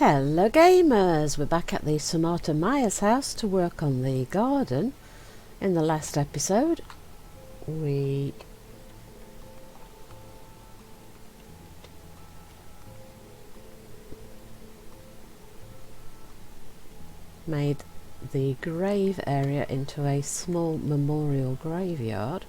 Hello gamers, we're back at the Samarta Meyers house to work on the garden. In the last episode we made the grave area into a small memorial graveyard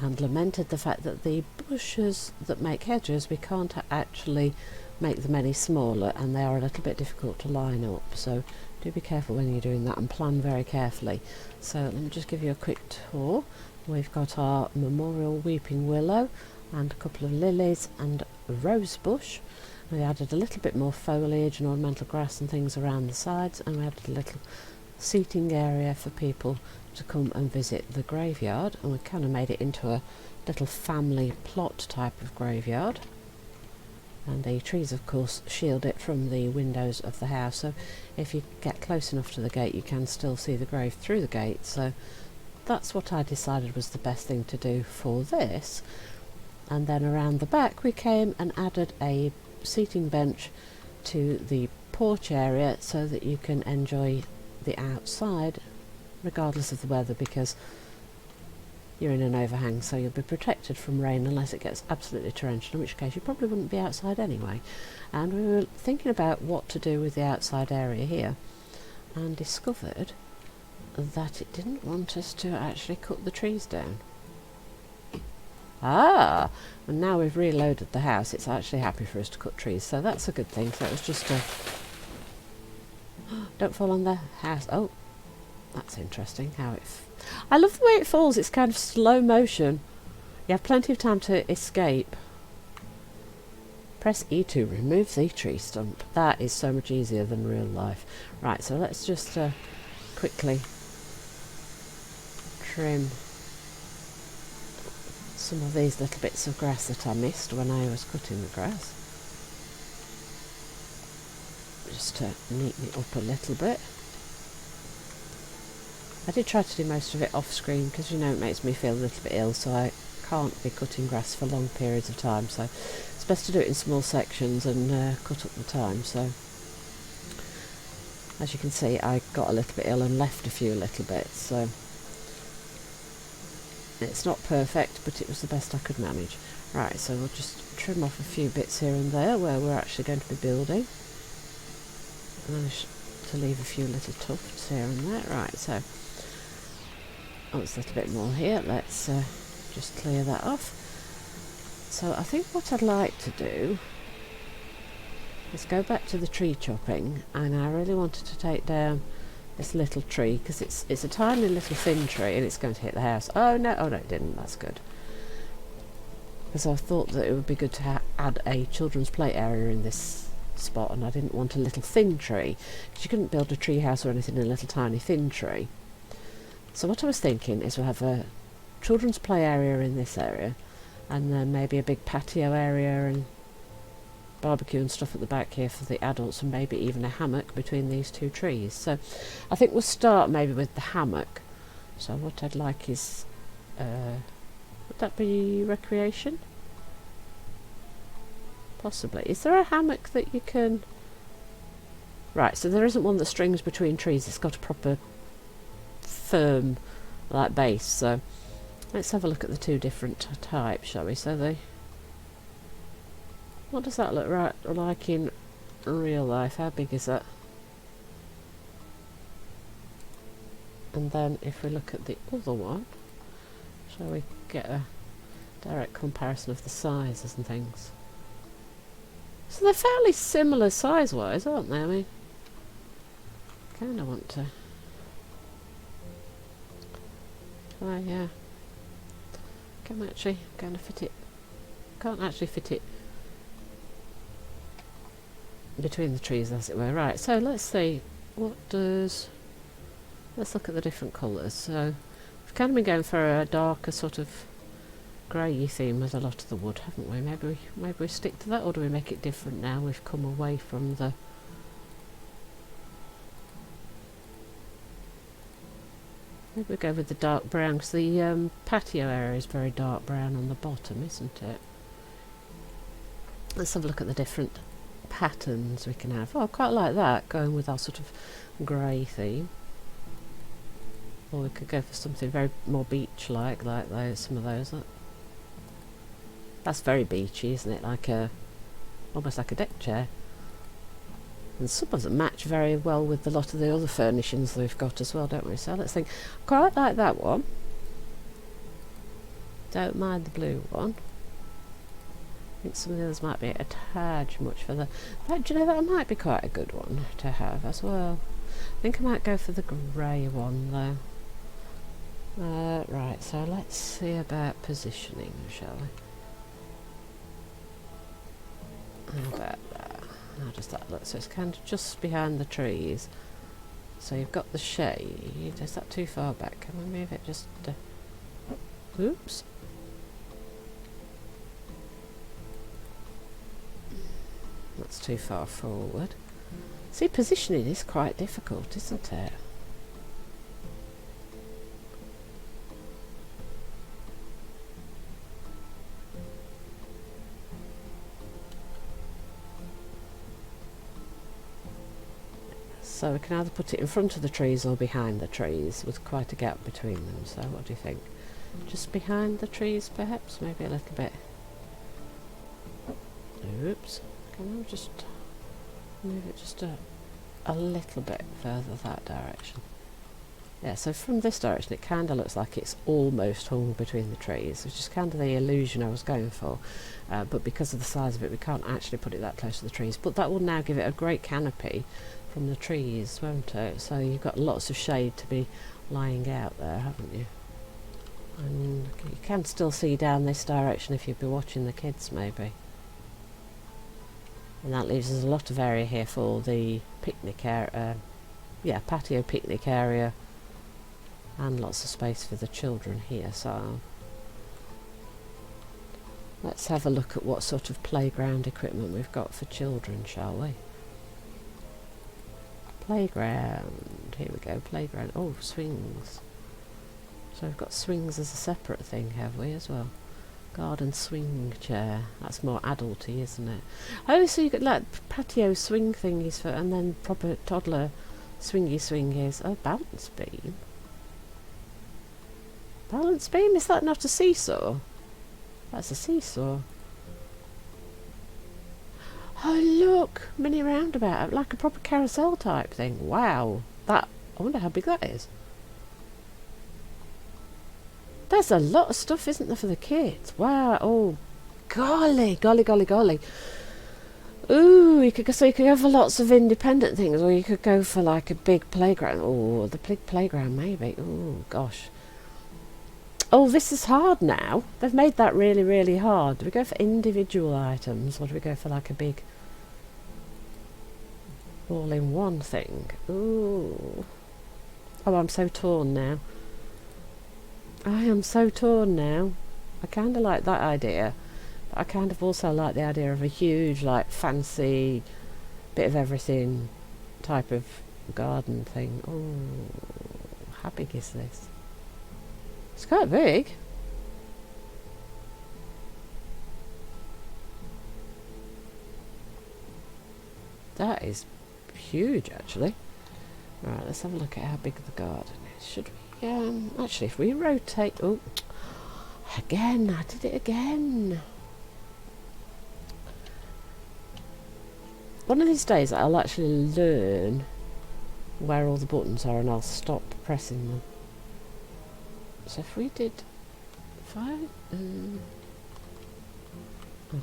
and lamented the fact that the bushes that make hedges, we can't actually make them any smaller and they are a little bit difficult to line up, so do be careful when you're doing that and plan very carefully. So let me just give you a quick tour. We've got our memorial weeping willow and a couple of lilies and a rose bush. We added a little bit more foliage and ornamental grass and things around the sides, and we added a little seating area for people to come and visit the graveyard, and we kind of made it into a little family plot type of graveyard. And the trees of course shield it from the windows of the house, so if you get close enough to the gate you can still see the grave through the gate. So that's what I decided was the best thing to do for this. And then around the back we came and added a seating bench to the porch area so that you can enjoy the outside regardless of the weather, because you're in an overhang, so you'll be protected from rain unless it gets absolutely torrential, in which case you probably wouldn't be outside anyway. And we were thinking about what to do with the outside area here and discovered that it didn't want us to actually cut the trees down. And now we've reloaded the house, it's actually happy for us to cut trees, so that's a good thing. So it was just a don't fall on the house. Oh, that's interesting how it I love the way it falls, it's kind of slow motion. You have plenty of time to escape. Press E to remove the tree stump. That is so much easier than real life. Right, so let's just quickly trim some of these little bits of grass that I missed when I was cutting the grass. Just to neaten it up a little bit. I did try to do most of it off screen because, you know, it makes me feel a little bit ill, so I can't be cutting grass for long periods of time, so it's best to do it in small sections and cut up the time. So as you can see, I got a little bit ill and left a few little bits, so it's not perfect, but it was the best I could manage. Right, so we'll just trim off a few bits here and there where we're actually going to be building. Manage to leave a few little tufts here and there. Right, so there's a little bit more here. Let's just clear that off. So I think what I'd like to do is go back to the tree chopping, and I really wanted to take down this little tree because it's a tiny little thin tree and it's going to hit the house. Oh no, it didn't. That's good, because I thought that it would be good to add a children's play area in this spot, and I didn't want a little thin tree because you couldn't build a tree house or anything in a little tiny thin tree. So what I was thinking is we'll have a children's play area in this area, and then maybe a big patio area and barbecue and stuff at the back here for the adults, and maybe even a hammock between these two trees. So I think we'll start maybe with the hammock. So what I'd like is would that be recreation? Possibly. Is there a hammock that you can... Right, so there isn't one that strings between trees, it's got a proper firm like base. So let's have a look at the two different types, shall we? So what does that look like in real life? How big is that? And then if we look at the other one, shall we get a direct comparison of the sizes and things? So they're fairly similar size-wise, aren't they? I mean, kind of want to try, yeah. Can't actually kind of fit it. Can't actually fit it between the trees, as it were. Right, so let's see what does. Let's look at the different colours. So we've kind of been going for a darker sort of grey theme with a lot of the wood, haven't we? Maybe we stick to that, or do we make it different now we've come away from the... Maybe we go with the dark brown, because the patio area is very dark brown on the bottom, isn't it? Let's have a look at the different patterns we can have. Oh, I quite like that, going with our sort of grey theme. Or we could go for something very more beach-like, like those. Some of those. That's very beachy, isn't it? Like almost like a deck chair. And some of them match very well with a lot of the other furnishings that we've got as well, don't we? So let's think. Quite like that one. Don't mind the blue one. I think some of the others might be a tad much for the... But do you know, that might be quite a good one to have as well. I think I might go for the grey one though. Right, so let's see about positioning, shall we? How about that? How does that look? So it's kind of just behind the trees. So you've got the shade. Is that too far back? Can we move it just... oops. That's too far forward. See, positioning is quite difficult, isn't it? So we can either put it in front of the trees or behind the trees with quite a gap between them. So what do you think? Just behind the trees perhaps? Maybe a little bit. Oops. Can I just move it just a little bit further that direction? Yeah, so from this direction it kind of looks like it's almost hung between the trees, which is kind of the illusion I was going for. But because of the size of it, we can't actually put it that close to the trees. But that will now give it a great canopy from the trees, won't it? So you've got lots of shade to be lying out there, haven't you? And you can still see down this direction if you'd be watching the kids, maybe. And that leaves us a lot of area here for the picnic area, patio picnic area, and lots of space for the children here. So let's have a look at what sort of playground equipment we've got for children, shall we? Playground, here we go, playground. Oh, swings. So we've got swings as a separate thing, have we, as well? Garden swing chair. That's more adulty, isn't it? Oh, so you got like patio swing thingies for, and then proper toddler swingies. Oh, balance beam. Balance beam? Is that not a seesaw? That's a seesaw. Oh, look! Mini roundabout, like a proper carousel type thing. Wow. That, I wonder how big that is. There's a lot of stuff, isn't there, for the kids? Wow. Oh, golly. Ooh, you could go for lots of independent things, or you could go for like a big playground. Oh, the big playground, maybe. Oh, gosh. Oh, this is hard now. They've made that really, really hard. Do we go for individual items, or do we go for like a big all-in-one thing? Ooh. Oh, I'm so torn now. I am so torn now. I kind of like that idea, but I kind of also like the idea of a huge, like, fancy, bit of everything type of garden thing. Oh, how big is this? It's quite big. That is huge, actually. Right, let's have a look at how big the garden is. Should we? Actually, if we rotate... Oh, again, I did it again. One of these days I'll actually learn where all the buttons are and I'll stop pressing them. So if we did... I'm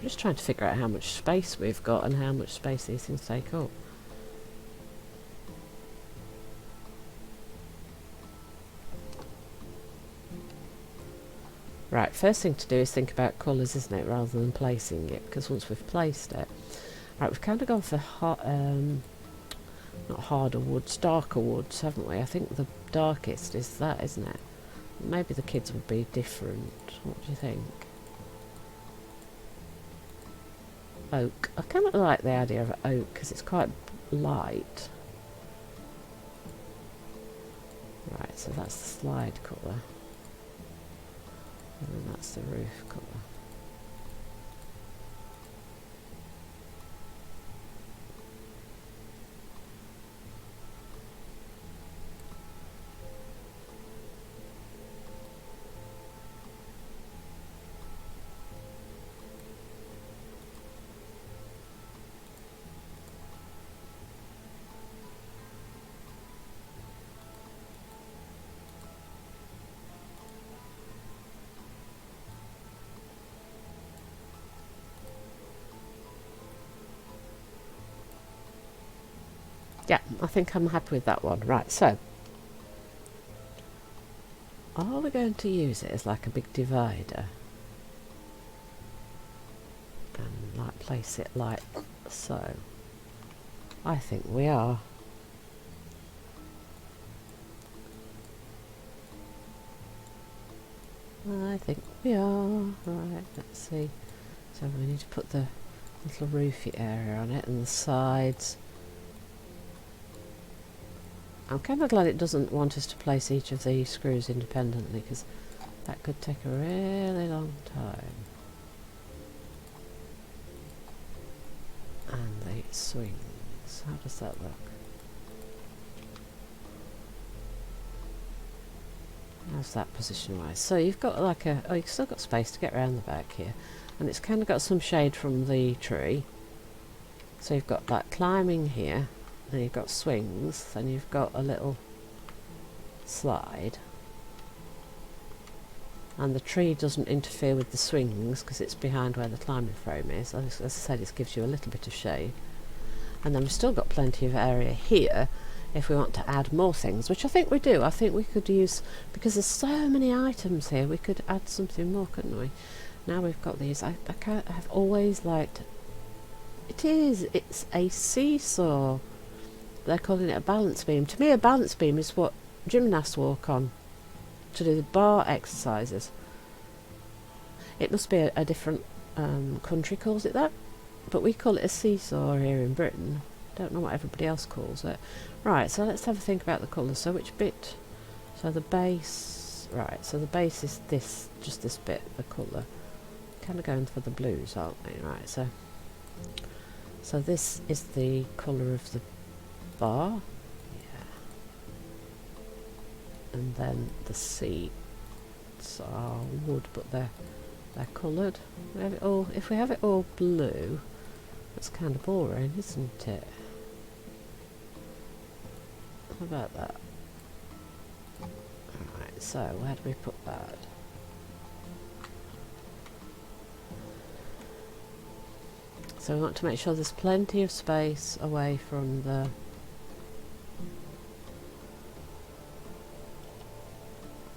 just trying to figure out how much space we've got and how much space these things take up. Right, first thing to do is think about colours, isn't it, rather than placing it, because once we've placed it... Right, we've kind of gone for not harder woods, darker woods, haven't we? I think the darkest is that, isn't it? Maybe the kids would be different. What do you think? Oak. I kind of like the idea of oak, because it's quite light. Right, so that's the slide colour. And then that's the roof colour. Yeah, I think I'm happy with that one. Right, so are we going to use it as like a big divider and like place it like so? I think we are. I think we are. Right, let's see. So we need to put the little roofy area on it and the sides. I'm kind of glad it doesn't want us to place each of the screws independently, because that could take a really long time. And the swings, how does that look? How's that position wise? So you've got like a, oh, you've still got space to get around the back here, and it's kind of got some shade from the tree. So you've got like climbing here, and you've got swings, then you've got a little slide, and the tree doesn't interfere with the swings because it's behind where the climbing frame is. As I said, it gives you a little bit of shade, and then we've still got plenty of area here if we want to add more things, which I think we do. I think we could use, because there's so many items here, we could add something more, couldn't we? Now we've got these. I've always liked it's a seesaw. They're calling it a balance beam. To me, a balance beam is what gymnasts walk on to do the bar exercises. It must be a different country calls it that, but we call it a seesaw here in Britain. Don't know what everybody else calls it. Right, so let's have a think about the colours. So which bit? So the base, right, so the base is this, just this bit, the colour. Kind of going for the blues, aren't we? Right, so this is the colour of the bar. Yeah. And then the seats are wood, but they're coloured. We have it all, if we have it all blue, that's kind of boring, isn't it? How about that? Alright, so where do we put that? So we want to make sure there's plenty of space away from the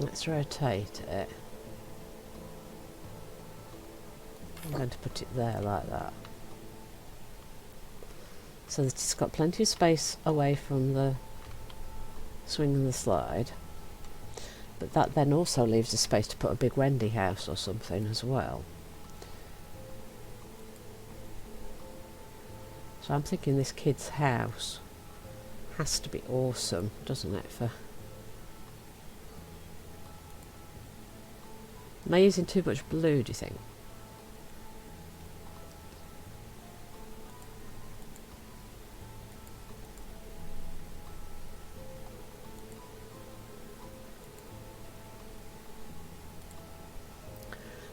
let's rotate it. I'm going to put it there like that. So that it's got plenty of space away from the swing and the slide, but that then also leaves a space to put a big Wendy house or something as well. So I'm thinking this kid's house has to be awesome, doesn't it? Am I using too much blue, do you think?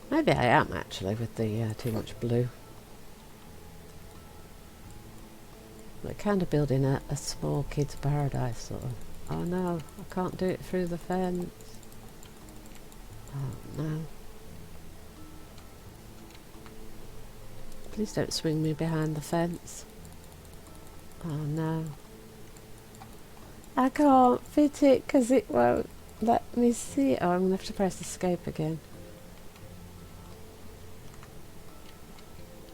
Maybe I am actually with the too much blue. We're kind of building a small kid's paradise sort of. Oh no, I can't do it through the fence. Oh no. Please don't swing me behind the fence. Oh no. I can't fit it because it won't let me see it. Oh, I'm going to have to press escape again.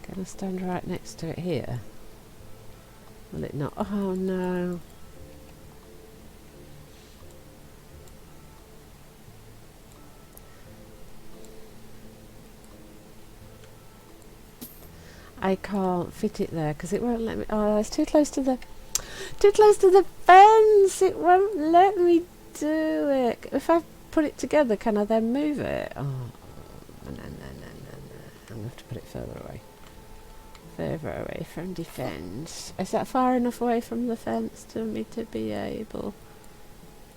Can I stand right next to it here? Will it not? Oh no. I can't fit it there because it won't let me. Oh, it's too close to the fence. It won't let me do it. If I put it together, can I then move it? Oh, no. I'm going to have to put it further away. Further away from the fence. Is that far enough away from the fence for me to be able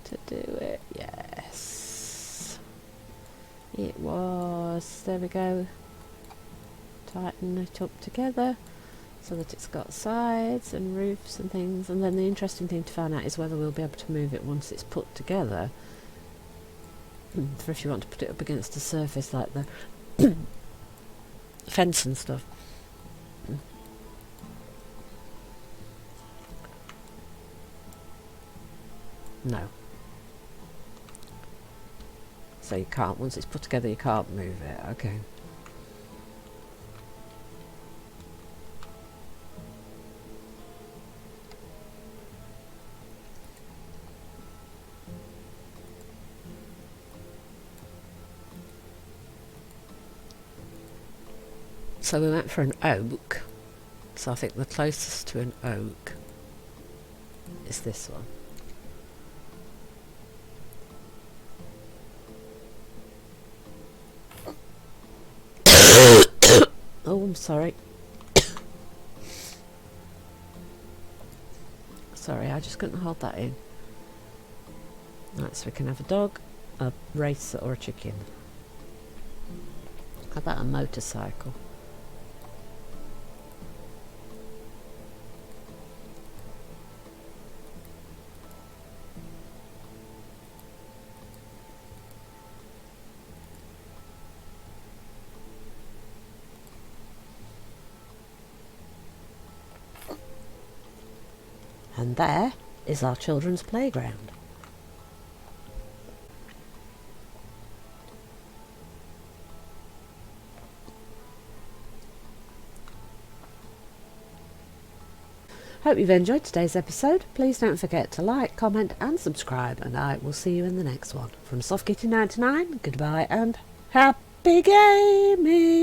to do it? Yes. It was. There we go. Tighten it up together so that it's got sides and roofs and things, and then the interesting thing to find out is whether we'll be able to move it once it's put together, for if you want to put it up against a surface like the fence and stuff. No. So you can't, once it's put together, you can't move it. Okay. So we went for an oak. So I think the closest to an oak is this one. Oh, I'm sorry. Sorry, I just couldn't hold that in. Right, so we can have a dog, a racer or a chicken. How about a motorcycle? And there is our children's playground. Hope you've enjoyed today's episode. Please don't forget to like, comment and subscribe, and I will see you in the next one. From Soft Kitty 99, goodbye and happy gaming!